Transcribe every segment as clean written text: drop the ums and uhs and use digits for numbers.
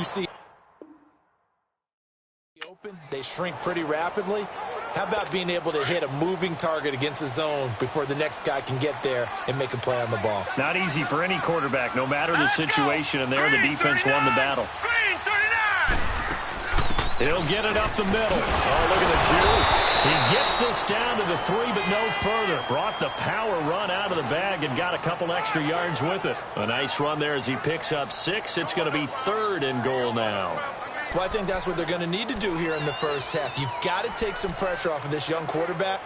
You see open, they shrink pretty rapidly. How about being able to hit a moving target against a zone before the next guy can get there and make a play on the ball? Not easy for any quarterback, no matter the situation, and there the defense won the battle. He'll get it up the middle. Oh, look at the juke. He gets this down to the 3, but no further. Brought the power run out of the bag and got a couple extra yards with it. A nice run there as he picks up 6. It's going to be 3rd and goal now. Well, I think that's what they're going to need to do here in the first half. You've got to take some pressure off of this young quarterback,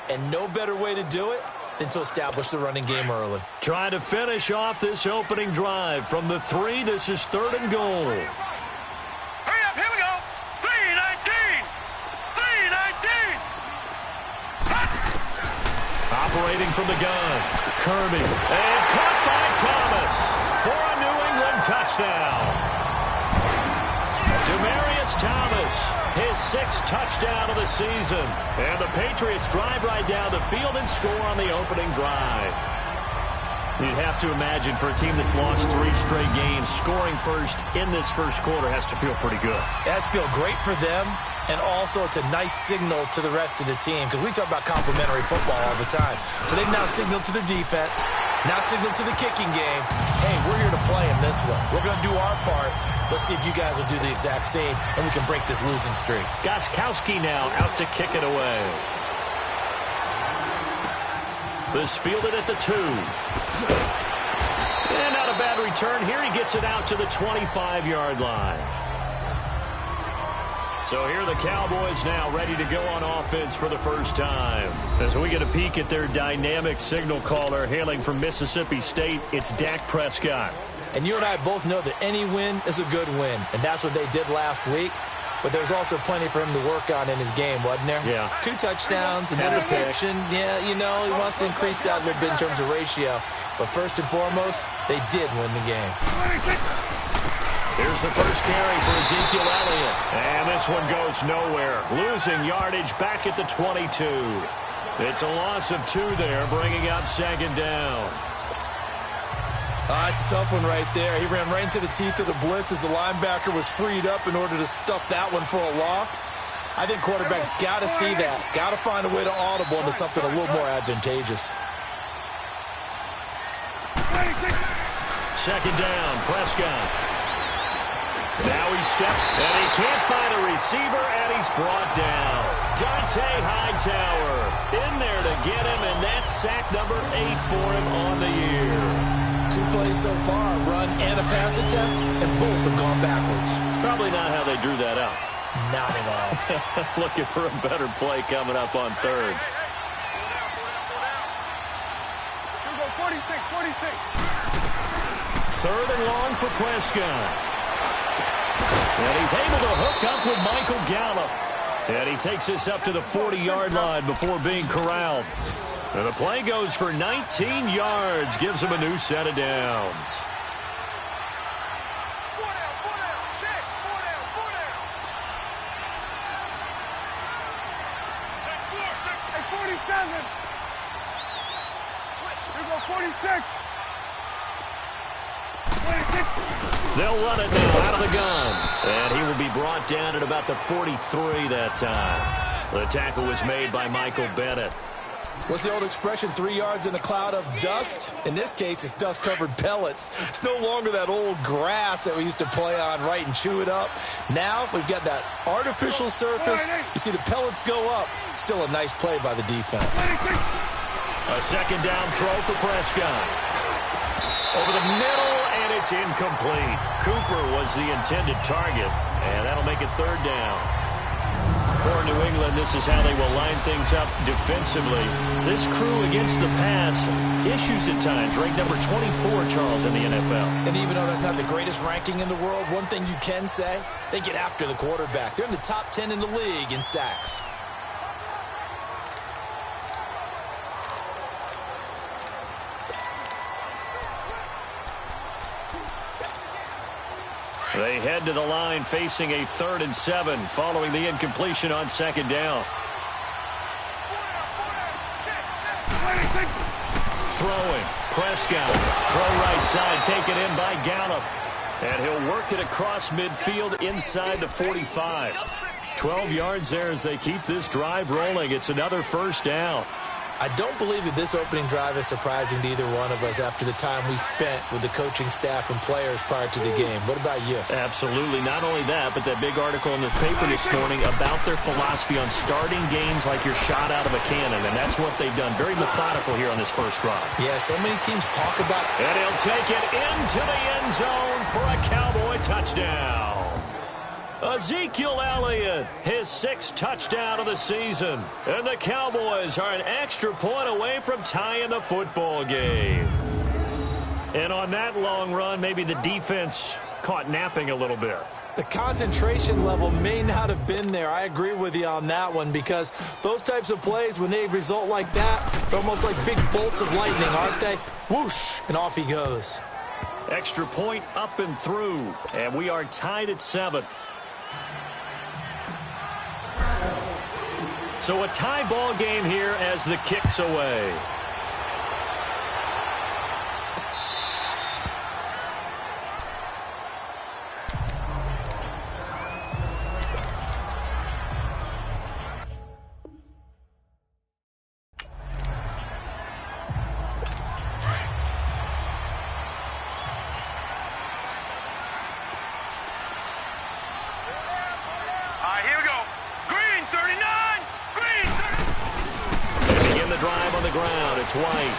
and no better way to do it than to establish the running game early. Trying to finish off this opening drive from the 3. This is 3rd and goal. Hurry up, here we go. 3-19. 3-19. Operating from the gun. Kirby. And caught by Thomas for a New England touchdown. Demaryius Thomas, his 6th touchdown of the season. And the Patriots drive right down the field and score on the opening drive. You'd have to imagine for a team that's lost 3 straight games, scoring first in this first quarter has to feel pretty good. It has to feel great for them, and also it's a nice signal to the rest of the team, because we talk about complimentary football all the time. So they've now signaled to the defense, now signaled to the kicking game, hey, we're here to play in this one. We're going to do our part. Let's see if you guys will do the exact same, and we can break this losing streak. Gostkowski now out to kick it away. This fielded at the 2. And not a bad return here. He gets it out to the 25-yard line. So here are the Cowboys now ready to go on offense for the first time. As we get a peek at their dynamic signal caller hailing from Mississippi State, it's Dak Prescott. And you and I both know that any win is a good win, and that's what they did last week. But there's also plenty for him to work on in his game, wasn't there? Yeah. 2 touchdowns, an interception. Yeah, you know, he wants to increase that a little bit in terms of ratio. But first and foremost, they did win the game. Here's the first carry for Ezekiel Elliott. And this one goes nowhere. Losing yardage back at the 22. It's a loss of 2 there, bringing up 2nd down. It's a tough one right there. He ran right into the teeth of the blitz as the linebacker was freed up in order to stuff that one for a loss. I think quarterbacks got to see that. Got to find a way to audible into something a little more advantageous. 2nd down, Prescott. Now he steps, and he can't find a receiver, and he's brought down. Dante Hightower in there to get him, and that's sack number 8 for him on the year. 2 plays so far, run and a pass attempt, and both have gone backwards. Probably not how they drew that up. Not at all. Looking for a better play coming up on 3rd. 3rd and long for Prescott. And he's able to hook up with Michael Gallup. And he takes this up to the 40-yard line before being corralled. And the play goes for 19 yards, gives him a new set of downs. Check. 47. Here go 46. 26. They'll run it now out of the gun. And he will be brought down at about the 43 that time. The tackle was made by Michael Bennett. What's the old expression, 3 yards in a cloud of dust? In this case, it's dust-covered pellets. It's no longer that old grass that we used to play on, right, and chew it up. Now we've got that artificial surface. You see the pellets go up. Still a nice play by the defense. A 2nd down throw for Prescott. Over the middle, and it's incomplete. Cooper was the intended target, and that'll make it 3rd down. For New England, this is how they will line things up defensively. This crew against the pass, issues at times, ranked number 24, Charles, in the NFL. And even though that's not the greatest ranking in the world, one thing you can say, they get after the quarterback. They're in the top 10 in the league in sacks. They head to the line facing a 3rd and 7 following the incompletion on 2nd down. Throwing. Prescott. Throw right side taken in by Gallup. And he'll work it across midfield inside the 45. 12 yards there as they keep this drive rolling. It's another first down. I don't believe that this opening drive is surprising to either one of us after the time we spent with the coaching staff and players prior to the game. What about you? Absolutely. Not only that, but that big article in the paper this morning about their philosophy on starting games like you're shot out of a cannon, and that's what they've done. Very methodical here on this first drive. Yeah, so many teams talk about... And he'll take it into the end zone for a Cowboy touchdown. Ezekiel Elliott, his 6th touchdown of the season. And the Cowboys are an extra point away from tying the football game. And on that long run, maybe the defense caught napping a little bit. The concentration level may not have been there. I agree with you on that one because those types of plays, when they result like that, they're almost like big bolts of lightning, aren't they? Whoosh, and off he goes. Extra point up and through, and we are tied at 7. So a tie ball game here as the kick's away. Here we go. Green 39. Green 39. They begin the drive on the ground. It's White.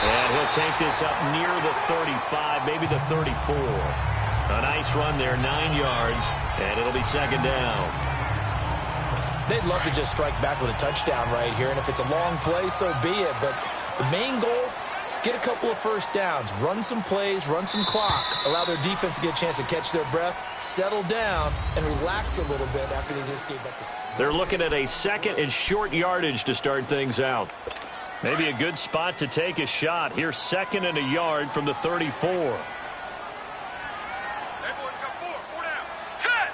And he'll take this up near the 35, maybe the 34. A nice run there, 9 yards, and it'll be second down. They'd love to just strike back with a touchdown right here, and if it's a long play, so be it. But the main goal, get a couple of first downs, run some plays, run some clock, allow their defense to get a chance to catch their breath, settle down, and relax a little bit after they just gave up the... They're looking at a 2nd and short yardage to start things out. Maybe a good spot to take a shot. Here's 2nd and a yard from the 34. Hey, boys, got 4 down. Set.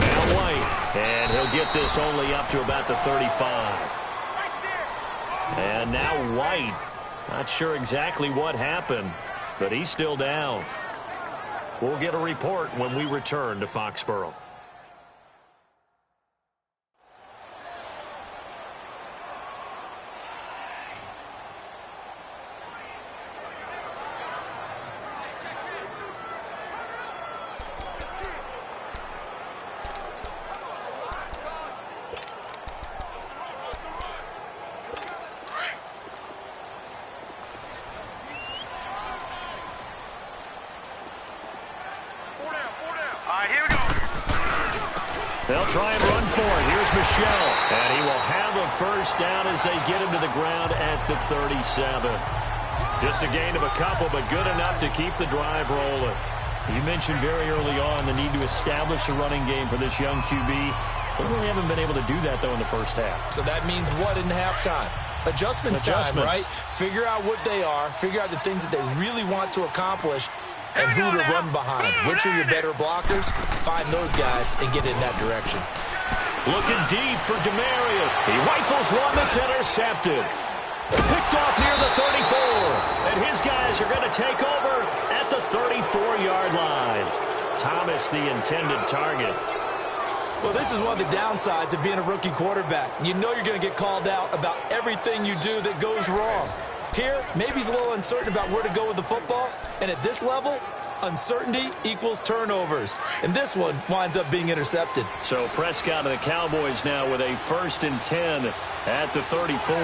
Now White, and he'll get this only up to about the 35. And now White. Not sure exactly what happened, but he's still down. We'll get a report when we return to Foxborough. They'll try and run for it. Here's Michelle. And he will have a first down as they get him to the ground at the 37. Just a gain of a couple, but good enough to keep the drive rolling. You mentioned very early on the need to establish a running game for this young QB. They really haven't been able to do that, though, in the first half. So that means what in halftime? Adjustments time, right? Figure out what they are. Figure out the things that they really want to accomplish and who to run behind. Which are your better blockers? Find those guys and get in that direction. Looking deep for DeMaria. He rifles one that's intercepted. Picked off near the 34. And his guys are going to take over at the 34-yard line. Thomas, the intended target. Well, this is one of the downsides of being a rookie quarterback. You know you're going to get called out about everything you do that goes wrong. Here, maybe he's a little uncertain about where to go with the football. And at this level, uncertainty equals turnovers. And this one winds up being intercepted. So Prescott and the Cowboys now with a 1st and 10 at the 34.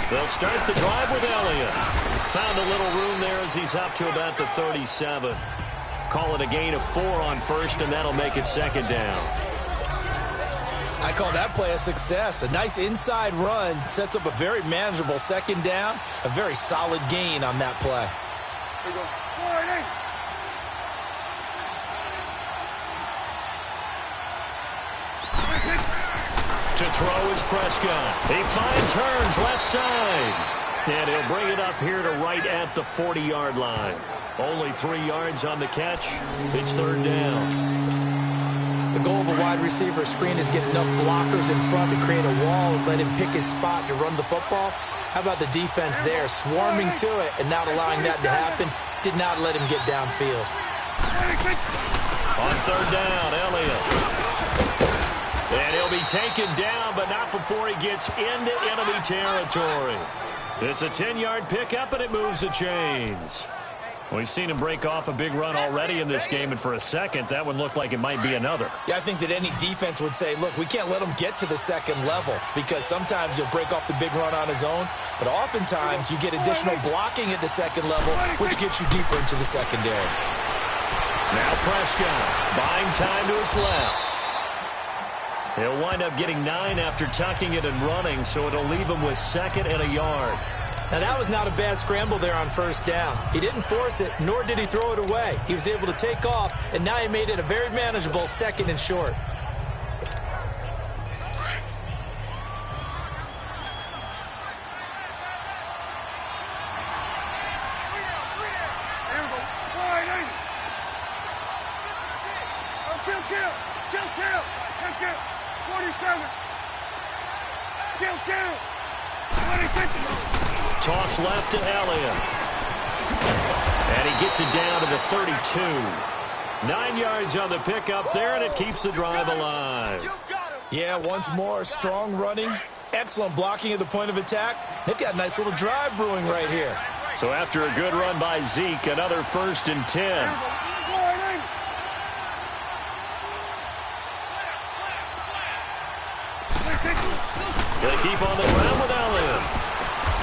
They'll start the drive with Elliott. Found a little room there as he's up to about the 37. Call it a gain of 4 on first, and that'll make it second down. I call that play a success. A nice inside run sets up a very manageable second down. A very solid gain on that play. To throw is Prescott. He finds Hearns left side. And he'll bring it up here to right at the 40-yard line. Only 3 yards on the catch. It's third down. The goal of a wide receiver screen is get enough blockers in front to create a wall and let him pick his spot to run the football. How about the defense there, swarming to it and not allowing that to happen? Did not let him get downfield. On third down, Elliott. And he'll be taken down, but not before he gets into enemy territory. It's a 10-yard pickup, and it moves the chains. We've seen him break off a big run already in this game, and for a second, that one looked like it might be another. Yeah, I think that any defense would say, look, we can't let him get to the second level because sometimes he'll break off the big run on his own, but oftentimes you get additional blocking at the second level, which gets you deeper into the secondary. Now Prescott, buying time to his left. He'll wind up getting 9 after tucking it and running, so it'll leave him with 2nd and a yard. Now, that was not a bad scramble there on first down. He didn't force it, nor did he throw it away. He was able to take off, and now he made it a very manageable 2nd and short. Toss left to Elliott. And he gets it down to the 32. 9 yards on the pickup there, and it keeps the drive alive. Yeah, once more, strong running, excellent blocking at the point of attack. They've got a nice little drive brewing right here. So after a good run by Zeke, another 1st and 10. They keep on the ground with Elliott.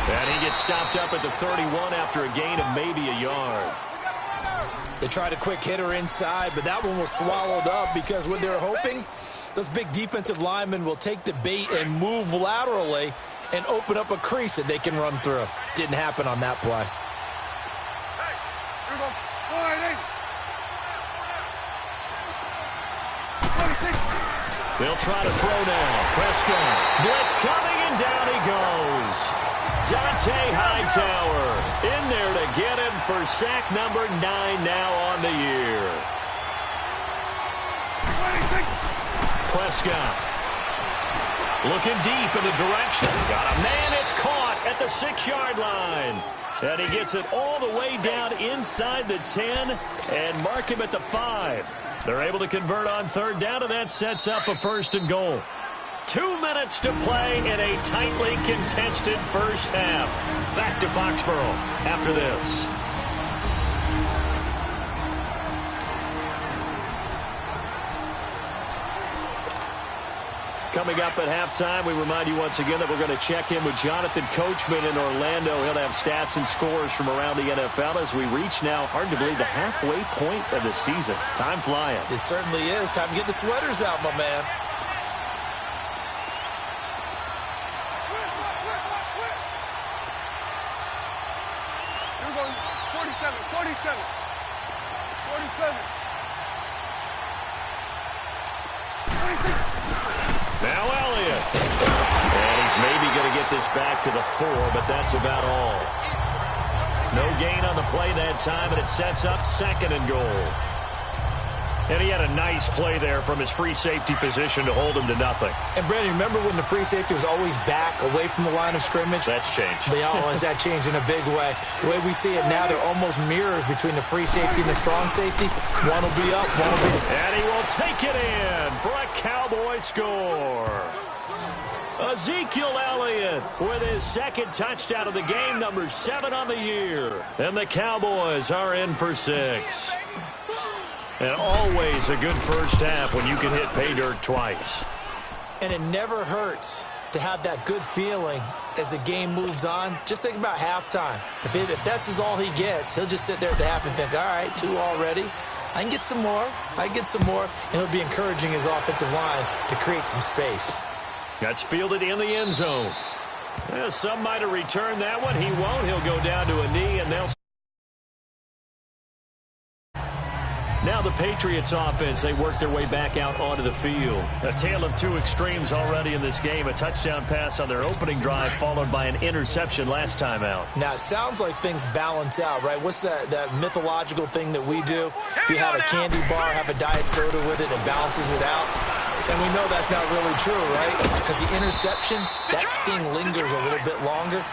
And he gets stopped up at the 31 after a gain of maybe a yard. They tried a quick hitter inside, but that one was swallowed up because what they're hoping, those big defensive linemen will take the bait and move laterally and open up a crease that they can run through. Didn't happen on that play. They'll try to throw now. Prescott. Blitz coming, and down he goes. Dante Hightower in there to get him for sack number 9 now on the year. Prescott looking deep in the direction. Got a man. It's caught at the 6-yard line. And he gets it all the way down inside the 10 and mark him at the 5. They're able to convert on third down, and that sets up a 1st and goal. 2 minutes to play in a tightly contested first half. Back to Foxborough after this. Coming up at halftime, we remind you once again that we're going to check in with Jonathan Coachman in Orlando. He'll have stats and scores from around the NFL as we reach now, hard to believe, the halfway point of the season. Time flying. It certainly is. Time to get the sweaters out, my man. Here we go. 47. Now Elliott. And he's maybe going to get this back to the 4, but that's about all. No gain on the play that time, and it sets up 2nd and goal. And he had a nice play there from his free safety position to hold him to nothing. And, Brandon, remember when the free safety was always back away from the line of scrimmage? That's changed. Has that changed in a big way? The way we see it now, they're almost mirrors between the free safety and the strong safety. One will be up, one will be... And he will take it in for a Cowboy score. Ezekiel Elliott with his 2nd touchdown of the game, number 7 on the year. And the Cowboys are in for 6. And always a good first half when you can hit pay dirt twice. And it never hurts to have that good feeling as the game moves on. Just think about halftime. If that's all he gets, he'll just sit there at the half and think, all right, 2 already. I can get some more. And he'll be encouraging his offensive line to create some space. That's fielded in the end zone. Well, some might have returned that one. He won't. He'll go down to a knee, and they'll... Now the Patriots offense. They work their way back out onto the field. A tale of two extremes already in this game. A touchdown pass on their opening drive followed by an interception last time out. Now, it sounds like things balance out, right? What's that mythological thing that we do? If you have a candy bar, have a diet soda with it, it balances it out. And we know that's not really true, right? Because the interception, that sting lingers a little bit longer.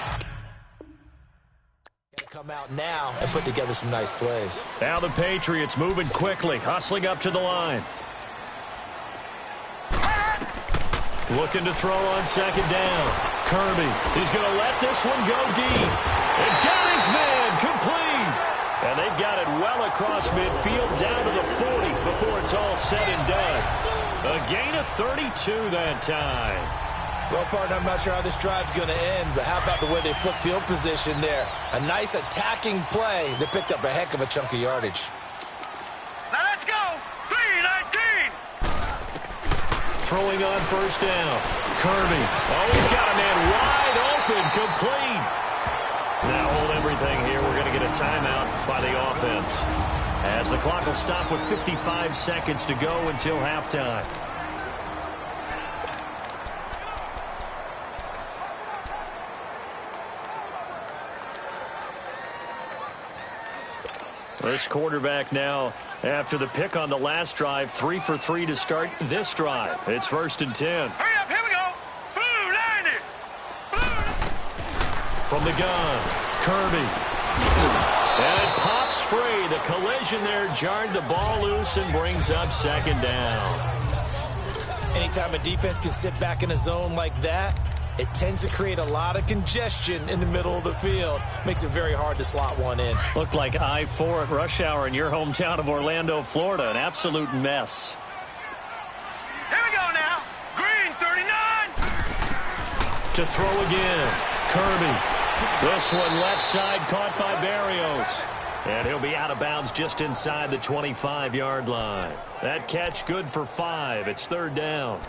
Come out now and put together some nice plays. Now the Patriots moving quickly, hustling up to the line. Looking to throw on second down. Kirby, he's going to let this one go deep. And got his man complete. And they've got it well across midfield down to the 40 before it's all said and done. A gain of 32 that time. Well, partner, I'm not sure how this drive's going to end, but how about the way they flipped field position there? A nice attacking play that picked up a heck of a chunk of yardage. Now let's go. 3-19. Throwing on first down. Kirby. Oh, he's got a man wide open, complete. Now hold everything here. We're going to get a timeout by the offense, as the clock will stop with 55 seconds to go until halftime. This quarterback now, after the pick on the last drive, 3 for 3 to start this drive. It's 1st and 10. Hurry up, here we go. Blue 90. Blue. From the gun, Kirby. And it pops free. The collision there jarred the ball loose and brings up second down. Anytime a defense can sit back in a zone like that, it tends to create a lot of congestion in the middle of the field. Makes it very hard to slot one in. Looked like I-4 at rush hour in your hometown of Orlando, Florida. An absolute mess. Here we go now. Green 39. To throw again. Kirby. This one left side caught by Barrios. And he'll be out of bounds just inside the 25-yard line. That catch good for 5. It's 3rd down.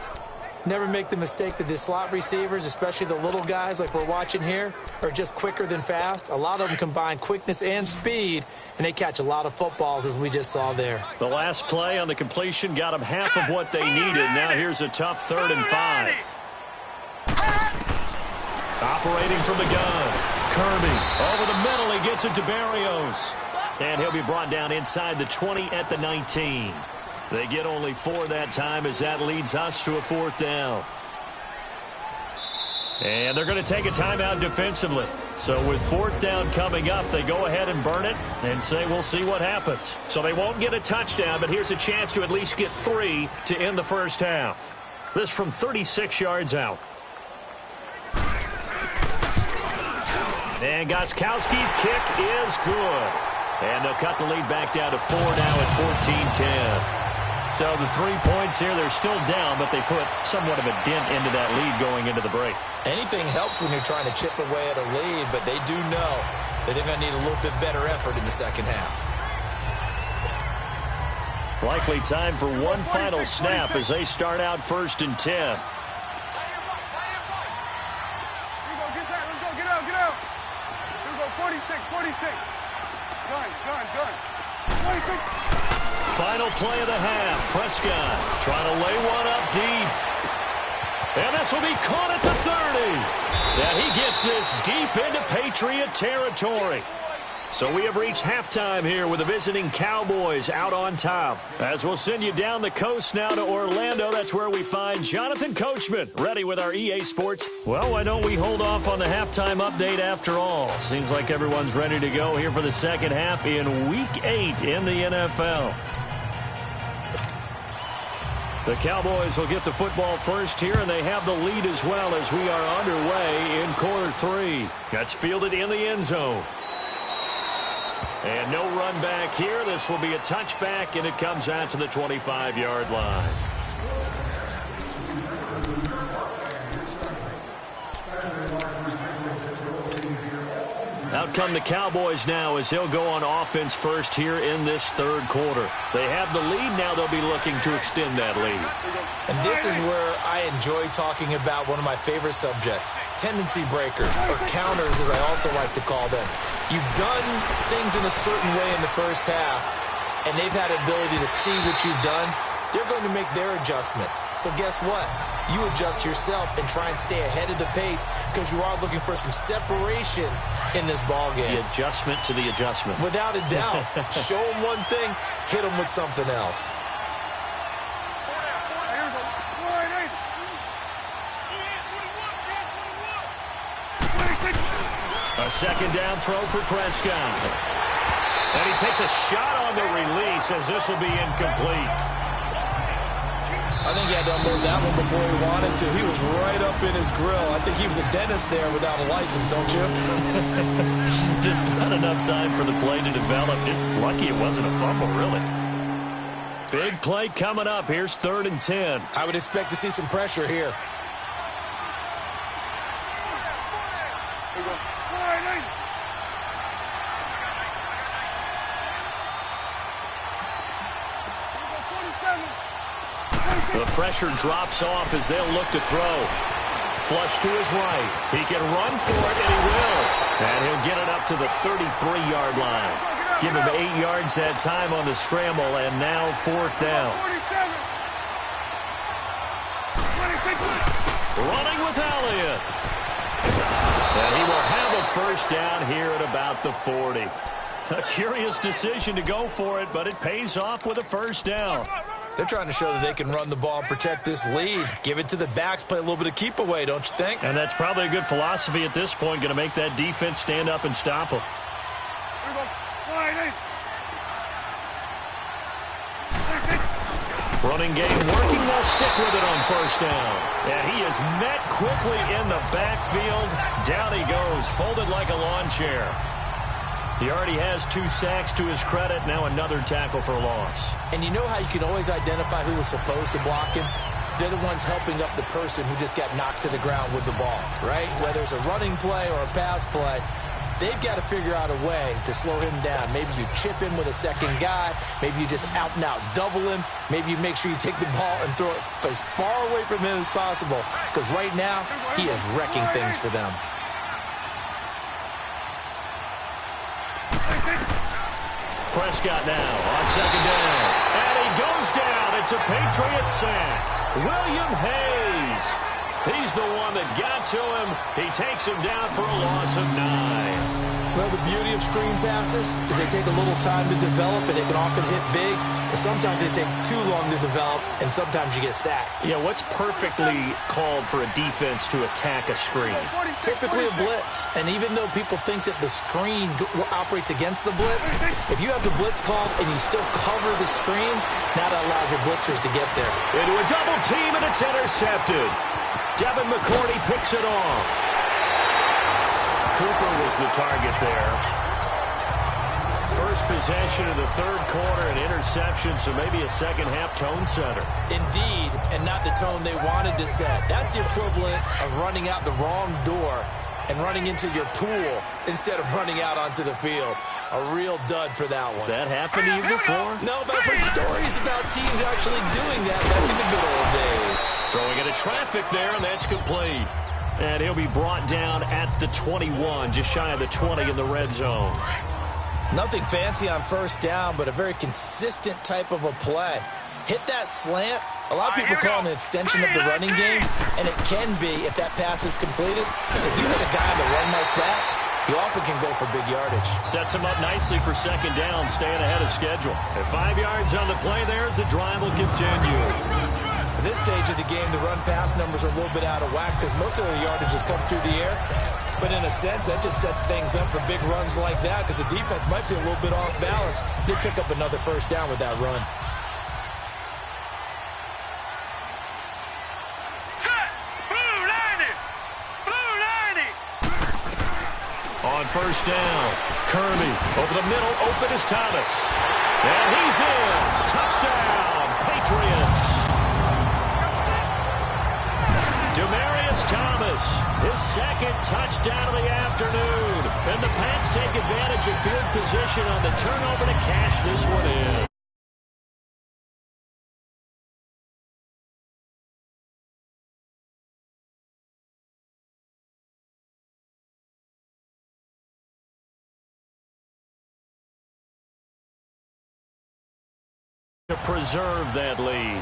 Never make the mistake that the slot receivers, especially the little guys like we're watching here, are just quicker than fast. A lot of them combine quickness and speed, and they catch a lot of footballs, as we just saw there. The last play on the completion got them half of what they needed. Now here's a tough 3rd and 5. Operating from the gun. Kirby over the middle. He gets it to Barrios. And he'll be brought down inside the 20 at the 19. They get only 4 that time, as that leads us to a 4th down. And they're going to take a timeout defensively. So with 4th down coming up, they go ahead and burn it and say we'll see what happens. So they won't get a touchdown, but here's a chance to at least get 3 to end the first half. This from 36 yards out. And Gostkowski's kick is good. And they'll cut the lead back down to 4 now at 14-10. So the 3 points here, they're still down, but they put somewhat of a dent into that lead going into the break. Anything helps when you're trying to chip away at a lead, but they do know that they're going to need a little bit better effort in the second half. Likely time for one final snap as they start out 1st and 10. Here we go, get that. Let's go, get out. Here we go, 46. Gun. 46. Final play of the half. Prescott trying to lay one up deep. And this will be caught at the 30. And he gets this deep into Patriot territory. So we have reached halftime here with the visiting Cowboys out on top. As we'll send you down the coast now to Orlando, that's where we find Jonathan Coachman ready with our EA Sports. Well, why don't we hold off on the halftime update after all? Seems like everyone's ready to go here for the second half in Week 8 in the NFL. The Cowboys will get the football first here, and they have the lead as well as we are underway in quarter 3. That's fielded in the end zone. And no run back here. This will be a touchback, and it comes out to the 25-yard line. Out come the Cowboys now as they'll go on offense first here in this 3rd quarter. They have the lead. Now they'll be looking to extend that lead. And this is where I enjoy talking about one of my favorite subjects, tendency breakers, or counters as I also like to call them. You've done things in a certain way in the first half, and they've had the ability to see what you've done, they're going to make their adjustments. So guess what? You adjust yourself and try and stay ahead of the pace because you are looking for some separation in this ball game. The adjustment to the adjustment. Without a doubt. Show them one thing, hit them with something else. A second down throw for Prescott. And he takes a shot on the release as this will be incomplete. I think he had to unload that one before he wanted to. He was right up in his grill. I think he was a dentist there without a license, don't you? Just not enough time for the play to develop. Just lucky it wasn't a fumble, really. Big play coming up. Here's 3rd and 10. I would expect to see some pressure here. The pressure drops off as they'll look to throw. Flush to his right. He can run for it, and he will. And he'll get it up to the 33-yard line. Give him 8 yards that time on the scramble, and now 4th down. Running with Elliott. And he will have a first down here at about the 40. A curious decision to go for it, but it pays off with a first down. They're trying to show that they can run the ball and protect this lead. Give it to the backs, play a little bit of keep away, don't you think? And that's probably a good philosophy at this point, going to make that defense stand up and stop them. Running game working, they'll stick with it on first down. And he is met quickly in the backfield. Down he goes, folded like a lawn chair. He already has 2 sacks to his credit. Now another tackle for loss. And you know how you can always identify who was supposed to block him? They're the ones helping up the person who just got knocked to the ground with the ball, right? Whether it's a running play or a pass play, they've got to figure out a way to slow him down. Maybe you chip him with a second guy. Maybe you just out and out double him. Maybe you make sure you take the ball and throw it as far away from him as possible. Because right now, he is wrecking things for them. Prescott now on second down. And he goes down. It's a Patriot sack. William Hayes. He's the one that got to him. He takes him down for a loss of 9. Well, the beauty of screen passes is they take a little time to develop, and they can often hit big. But sometimes they take too long to develop, and sometimes you get sacked. Yeah, what's perfectly called for a defense to attack a screen? Typically a blitz. And even though people think that the screen operates against the blitz, if you have the blitz called and you still cover the screen, now that allows your blitzers to get there. Into a double team, and it's intercepted. Devin McCourty picks it off. Cooper was the target there. First possession of the 3rd quarter, an interception, so maybe a second-half tone setter. Indeed, and not the tone they wanted to set. That's the equivalent of running out the wrong door and running into your pool instead of running out onto the field. A real dud for that one. Has that happened to you before? No, but I've heard stories about teams actually doing that back in the good old days. Throwing into traffic there, and that's complete. And he'll be brought down at the 21, just shy of the 20 in the red zone. Nothing fancy on first down, but a very consistent type of a play. Hit that slant. A lot of people call it an extension of the running game, and it can be if that pass is completed. Because you hit a guy on the run like that, he often can go for big yardage. Sets him up nicely for second down, staying ahead of schedule. At 5 yards on the play there as the drive will continue. At this stage of the game, the run-pass numbers are a little bit out of whack because most of the yardage has come through the air. But in a sense, that just sets things up for big runs like that because the defense might be a little bit off balance. They pick up another first down with that run. On first down, Kirby over the middle, open is Thomas. And he's in. Touchdown, Patriots. Demaryius Thomas, his second touchdown of the afternoon. And the Pats take advantage of field position on the turnover to cash this one in. to preserve that lead.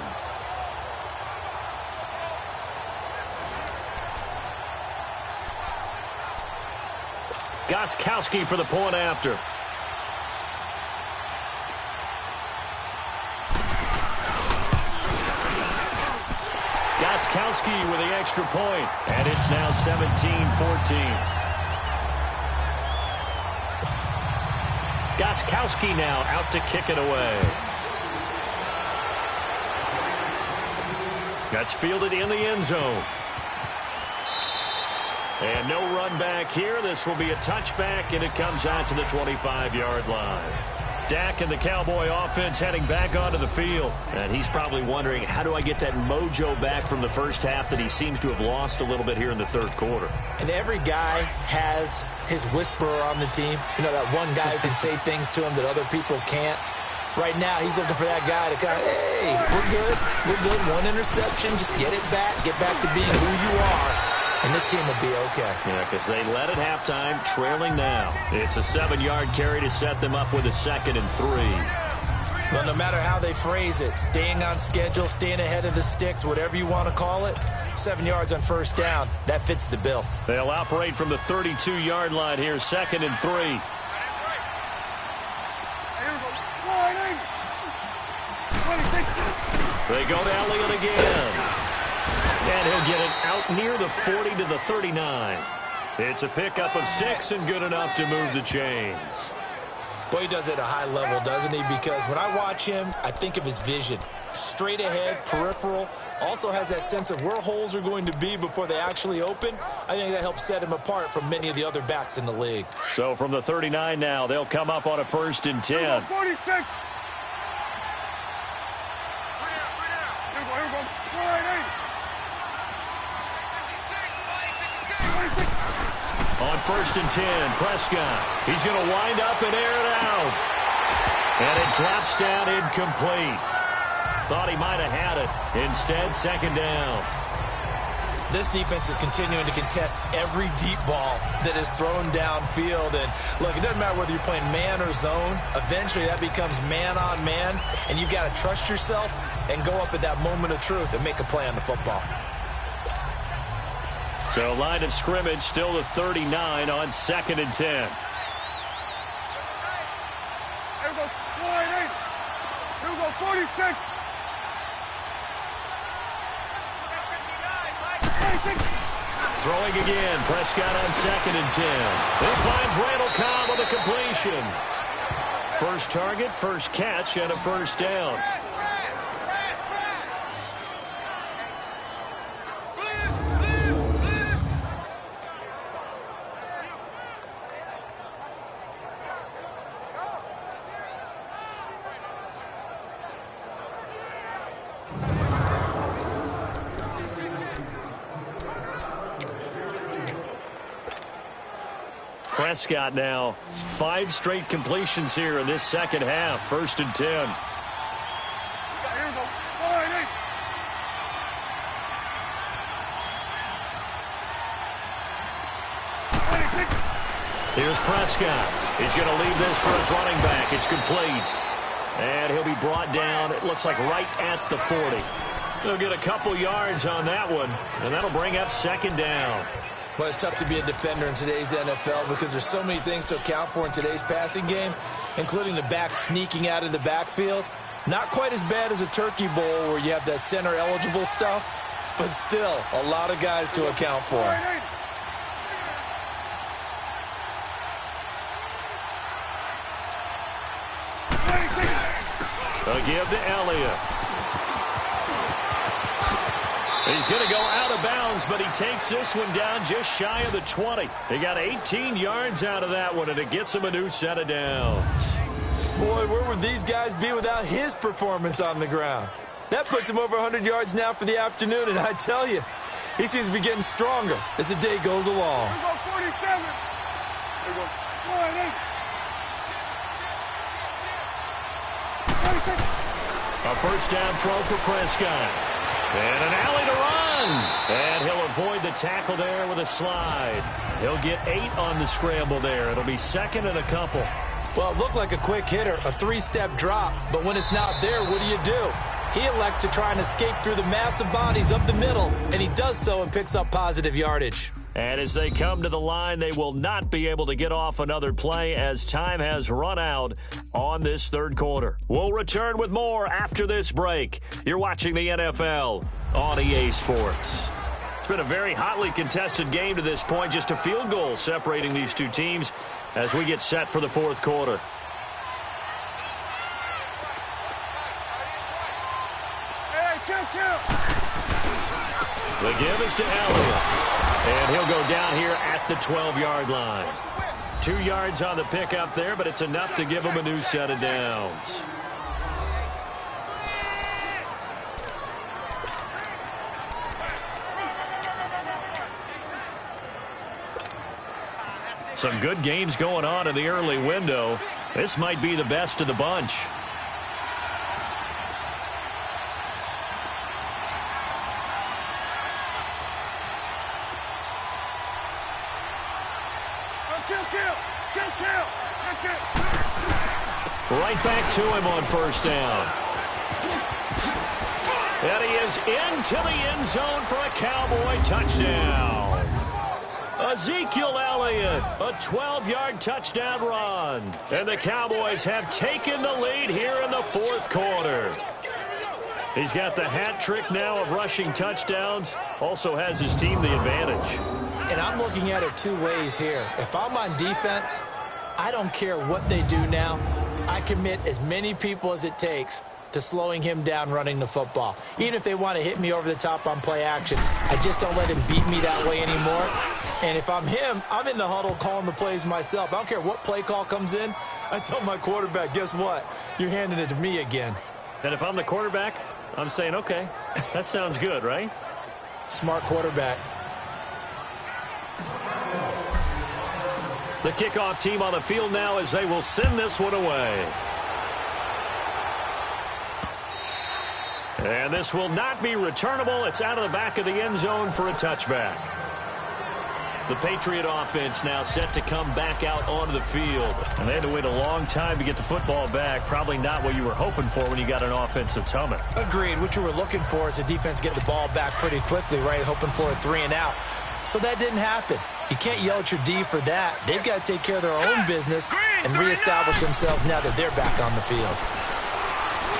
Gostkowski for the point after. Gostkowski with the extra point, and it's now 17-14. Gostkowski now out to kick it away. That's fielded in the end zone. And no run back here. This will be a touchback, and it comes out to the 25-yard line. Dak and the Cowboy offense heading back onto the field. And he's probably wondering, how do I get that mojo back from the first half that he seems to have lost a little bit here in the third quarter? And every guy has his whisperer on the team. You know, that one guy who can say things to him that other people can't. Right now, he's looking for that guy to kind of, hey, we're good. We're good. One interception. Just get it back. Get back to being who you are. And this team will be okay. Yeah, because they led at halftime, trailing now. It's a 7-yard carry to set them up with a 2nd and 3. Well, no matter how they phrase it, staying on schedule, staying ahead of the sticks, whatever you want to call it, 7 yards on first down, that fits the bill. They'll operate from the 32-yard line here, 2nd and 3. They go to Elliott again. And he'll get it out near the 40 to the 39. It's a pickup of 6 and good enough to move the chains. Boy, he does it at a high level, doesn't he? Because when I watch him, I think of his vision. Straight ahead, peripheral, also has that sense of where holes are going to be before they actually open. I think that helps set him apart from many of the other backs in the league. So from the 39 now, they'll come up on a 1st and 10. 46. On 1st and 10, Prescott. He's going to wind up and air it out. And it drops down incomplete. Thought he might have had it. Instead, 2nd down. This defense is continuing to contest every deep ball that is thrown downfield. And, look, it doesn't matter whether you're playing man or zone. Eventually, that becomes man on man. And you've got to trust yourself and go up at that moment of truth and make a play on the football. So line of scrimmage still the 39 on 2nd and 10. Here we go, 48. Here we go, 46. Throwing again, Prescott on 2nd and 10. He finds Randall Cobb with a completion. First target, first catch, and a first down. Prescott now 5 straight completions here in this second half. 1st and 10. Here's Prescott. He's going to leave this for his running back. It's complete. And he'll be brought down, it looks like, right at the 40. He'll get a couple yards on that one, and that'll bring up 2nd down. Well, it's tough to be a defender in today's NFL because there's so many things to account for in today's passing game, including the back sneaking out of the backfield. Not quite as bad as a turkey bowl where you have that center-eligible stuff, but still a lot of guys to account for. A give to Elliott. He's going to go out of bounds, but he takes this one down just shy of the 20. He got 18 yards out of that one, and it gets him a new set of downs. Boy, where would these guys be without his performance on the ground? That puts him over 100 yards now for the afternoon, and I tell you, he seems to be getting stronger as the day goes along. Here we go, 47. Here we go, 48. 46. A first down throw for Prescott. And an alley to run. And he'll avoid the tackle there with a slide. He'll get 8 on the scramble there. It'll be 2nd and a couple. Well, it looked like a quick hitter, a three-step drop, but when it's not there, what do? He elects to try and escape through the massive bodies up the middle, and he does so and picks up positive yardage. And as they come to the line, they will not be able to get off another play as time has run out on this third quarter. We'll return with more after this break. You're watching the NFL on EA Sports. It's been a very hotly contested game to this point. Just a field goal separating these two teams as we get set for the fourth quarter. The give is to Elliott. And he'll go down here at the 12-yard line. 2 yards on the pickup there, but it's enough to give him a new set of downs. Some good games going on in the early window. This might be the best of the bunch. Right back to him on first down. And he is into the end zone for a Cowboy touchdown. Ezekiel Elliott, a 12-yard touchdown run. And the Cowboys have taken the lead here in the fourth quarter. He's got the hat trick now of rushing touchdowns. Also has his team the advantage. And I'm looking at it two ways here. If I'm on defense, I don't care what they do now. I commit as many people as it takes to slowing him down running the football. Even if they want to hit me over the top on play action, I just don't let him beat me that way anymore. And if I'm him, I'm in the huddle calling the plays myself. I don't care what play call comes in. I tell my quarterback, guess what? You're handing it to me again. And if I'm the quarterback, I'm saying, okay, that sounds good, right? Smart quarterback. The kickoff team on the field now as they will send this one away. And this will not be returnable. It's out of the back of the end zone for a touchback. The Patriot offense now set to come back out onto the field. And they had to wait a long time to get the football back. Probably not what you were hoping for when you got an offense that's humming. Agreed. What you were looking for is the defense get the ball back pretty quickly, right? Hoping for a 3 and out. So that didn't happen. You can't yell at your D for that. They've got to take care of their own business and reestablish themselves now that they're back on the field.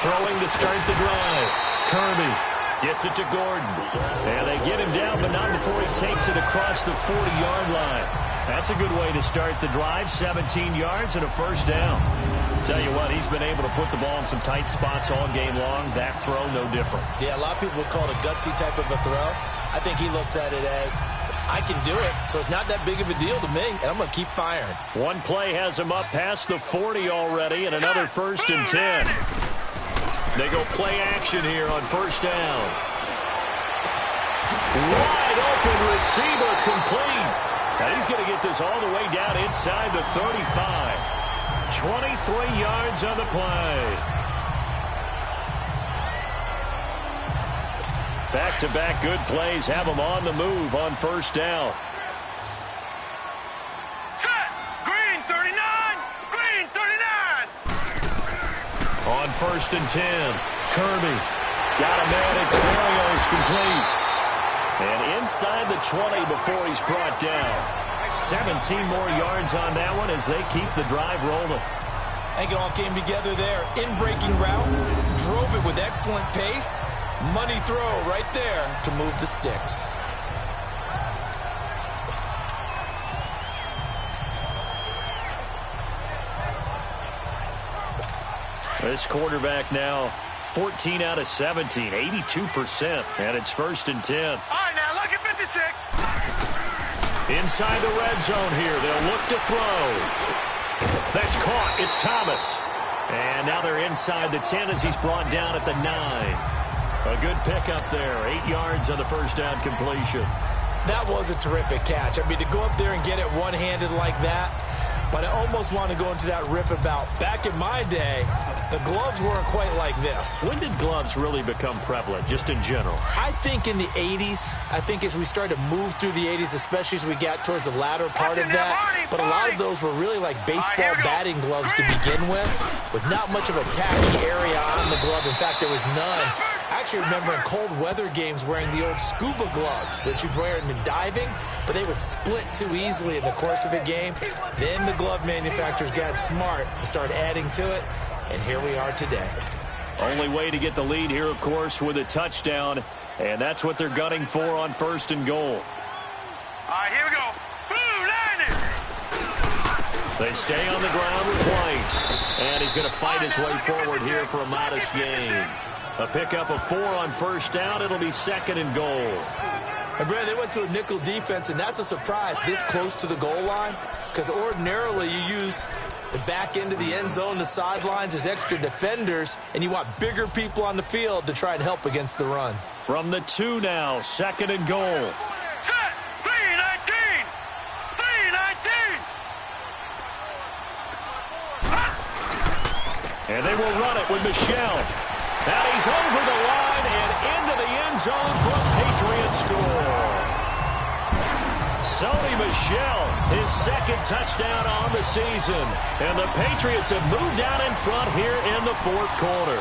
Throwing to start the drive. Kirby gets it to Gordon. And they get him down, but not before he takes it across the 40-yard line. That's a good way to start the drive. 17 yards and a first down. Tell you what, he's been able to put the ball in some tight spots all game long. That throw, no different. Yeah, a lot of people would call it a gutsy type of a throw. I think he looks at it as, I can do it, so it's not that big of a deal to me, and I'm going to keep firing. One play has him up past the 40 already, and another 1st and 10. They go play action here on first down. Wide open receiver complete. Now he's going to get this all the way down inside the 35. 23 yards on the play. Back-to-back good plays have him on the move on first down. Set! Green 39! Green 39! On 1st and 10, Kirby got a man. It's Barrios complete. And inside the 20 before he's brought down. 17 more yards on that one as they keep the drive rolling. I think it all came together there. In-breaking route, drove it with excellent pace. Money throw right there to move the sticks. This quarterback now 14 out of 17, 82%, and it's 1st and 10. All right, now look at 56. Inside the red zone here, they'll look to throw. That's caught. It's Thomas. And now they're inside the 10 as he's brought down at the 9. A good pickup there. 8 yards on the first down completion. That was a terrific catch. I mean, to go up there and get it one-handed like that, But I almost want to go into that riff about back in my day, the gloves weren't quite like this. When did gloves really become prevalent, just in general? I think in the 80s. I think as we started to move through the 80s, especially as we got towards the latter part of that. But a lot of those were really like baseball batting gloves to begin with not much of a tacky area on the glove. In fact, there was none. I actually remember in cold weather games wearing the old scuba gloves that you'd wear in diving, but they would split too easily in the course of a game. Then the glove manufacturers got smart and started adding to it, and here we are today. Only way to get the lead here, of course, with a touchdown, and that's what they're gunning for on 1st and goal. All right, here we go. Boom, landed. They stay on the ground with White, and he's going to fight his way forward here for a modest gain. A pickup of 4 on 1st down. It'll be 2nd and goal. And Brad, they went to a nickel defense, and that's a surprise this close to the goal line, because ordinarily you use the back end of the end zone, the sidelines as extra defenders, and you want bigger people on the field to try and help against the run. From the 2 now, 2nd and goal. Set. 3-19. 3-19. And they will run it with Michelle. Now he's over the line and into the end zone for a Patriot score. Sony Michel, his 2nd touchdown on the season. And the Patriots have moved out in front here in the 4th quarter.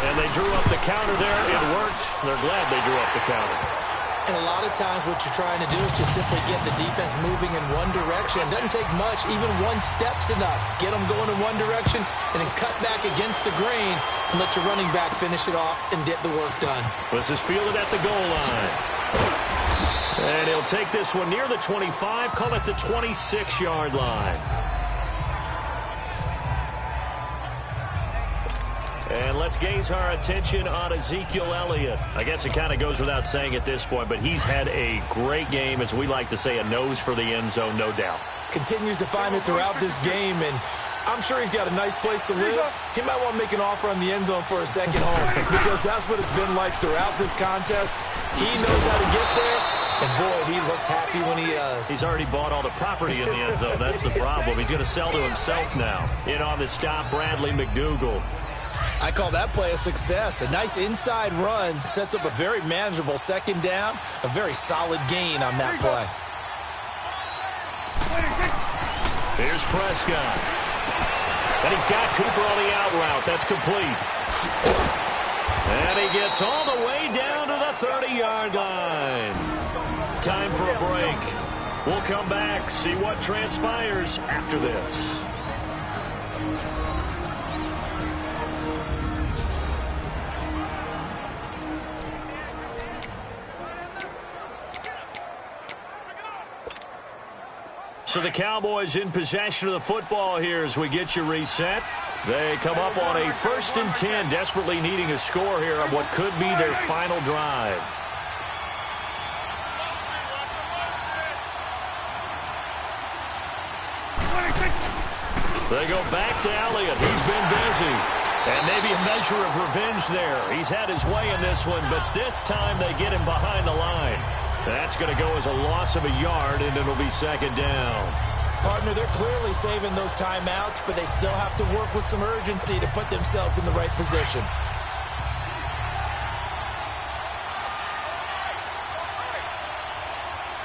And they drew up the counter there. It worked. They're glad they drew up the counter. And a lot of times what you're trying to do is just simply get the defense moving in one direction. It doesn't take much. Even one step's enough. Get them going in one direction and then cut back against the grain and let your running back finish it off and get the work done. This is fielded at the goal line. And he'll take this one near the 25, call it the 26-yard line. And let's gaze our attention on Ezekiel Elliott. I guess it kind of goes without saying at this point, but he's had a great game, as we like to say, a nose for the end zone, no doubt. Continues to find it throughout this game, and I'm sure he's got a nice place to live. He might want to make an offer on the end zone for a second home, because that's what it's been like throughout this contest. He knows how to get there, and boy, he looks happy when he does. He's already bought all the property in the end zone. That's the problem. He's going to sell to himself now. In on the stop, Bradley McDougald. I call that play a success. A nice inside run sets up a very manageable 2nd down, a very solid gain on that play. Here's Prescott. And he's got Cooper on the out route. That's complete. And he gets all the way down to the 30-yard line. Time for a break. We'll come back, see what transpires after this. So the Cowboys in possession of the football here as we get you reset. They come up on a 1st and 10, desperately needing a score here on what could be their final drive. They go back to Elliott. He's been busy. And maybe a measure of revenge there. He's had his way in this one, but this time they get him behind the line. That's going to go as a loss of a yard, and it'll be 2nd down. Partner, they're clearly saving those timeouts, but they still have to work with some urgency to put themselves in the right position.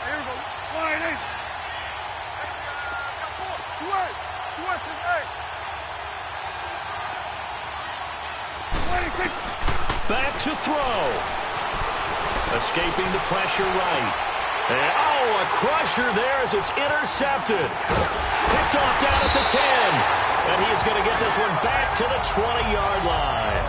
Here we go. 1-8. Sweat. Sweat is 8. Back to throw. Escaping the pressure right. And, oh, a crusher there as it's intercepted. Picked off down at the 10. And he is going to get this one back to the 20-yard line.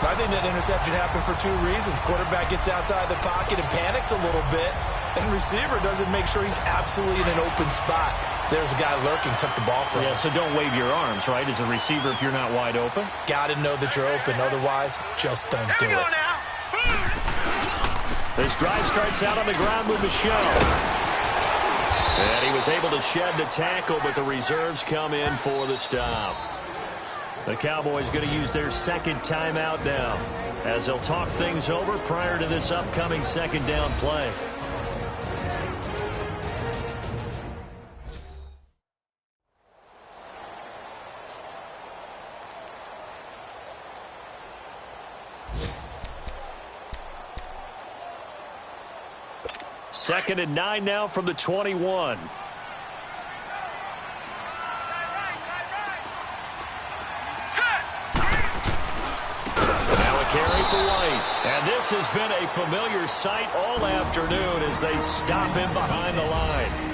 I think that interception happened for 2 reasons. Quarterback gets outside the pocket and panics a little bit. And receiver doesn't make sure he's absolutely in an open spot. So there's a guy lurking, took the ball from him. Yeah, so don't wave your arms, right, as a receiver if you're not wide open? Got to know that you're open. Otherwise, just don't do it. This drive starts out on the ground with Michel. And he was able to shed the tackle, but the reserves come in for the stop. The Cowboys going to use their 2nd timeout now as they'll talk things over prior to this upcoming 2nd down play. 2nd and 9 now from the 21. Now a carry for White. And this has been a familiar sight all afternoon as they stop him behind the line.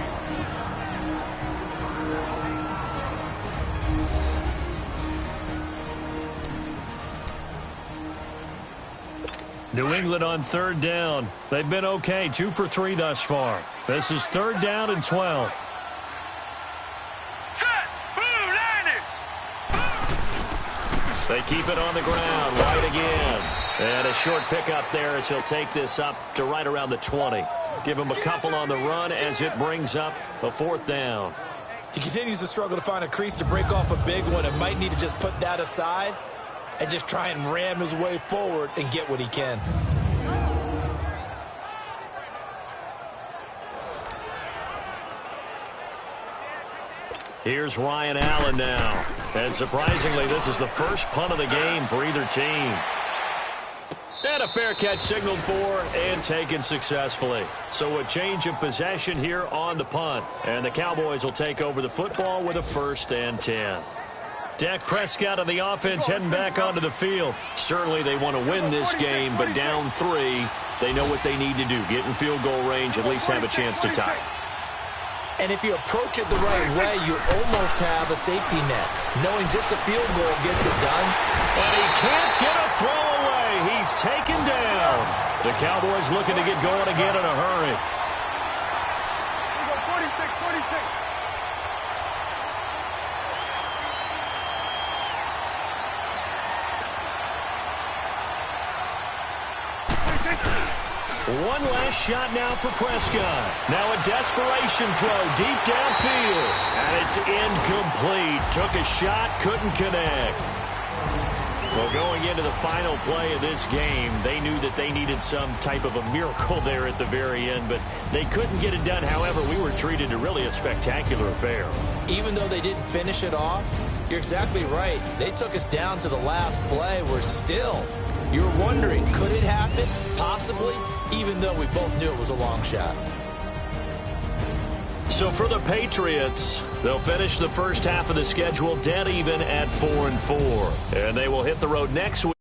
New England on 3rd down. They've been okay, 2 for 3 thus far. This is 3rd down and 12. They keep it on the ground. White again. And a short pickup there as he'll take this up to right around the 20. Give him a couple on the run as it brings up a 4th down. He continues to struggle to find a crease to break off a big one and might need to just put that aside and just try and ram his way forward and get what he can. Here's Ryan Allen now. And surprisingly, this is the first punt of the game for either team. And a fair catch signaled for and taken successfully. So a change of possession here on the punt. And the Cowboys will take over the football with a 1st and 10. Dak Prescott and the offense heading back onto the field. Certainly they want to win this game, but down 3, they know what they need to do. Get in field goal range, at least have a chance to tie. And if you approach it the right way, you almost have a safety net. Knowing just a field goal gets it done. And he can't get a throw away. He's taken down. The Cowboys looking to get going again in a hurry. We go 46, 46. One last shot now for Prescott. Now a desperation throw deep downfield. And it's incomplete. Took a shot, couldn't connect. Well, going into the final play of this game, they knew that they needed some type of a miracle there at the very end, but they couldn't get it done. However, we were treated to really a spectacular affair. Even though they didn't finish it off, you're exactly right. They took us down to the last play. We're still, you're wondering, could it happen? Possibly, even though we both knew it was a long shot. So for the Patriots, they'll finish the first half of the schedule dead even at 4-4. And they will hit the road next week.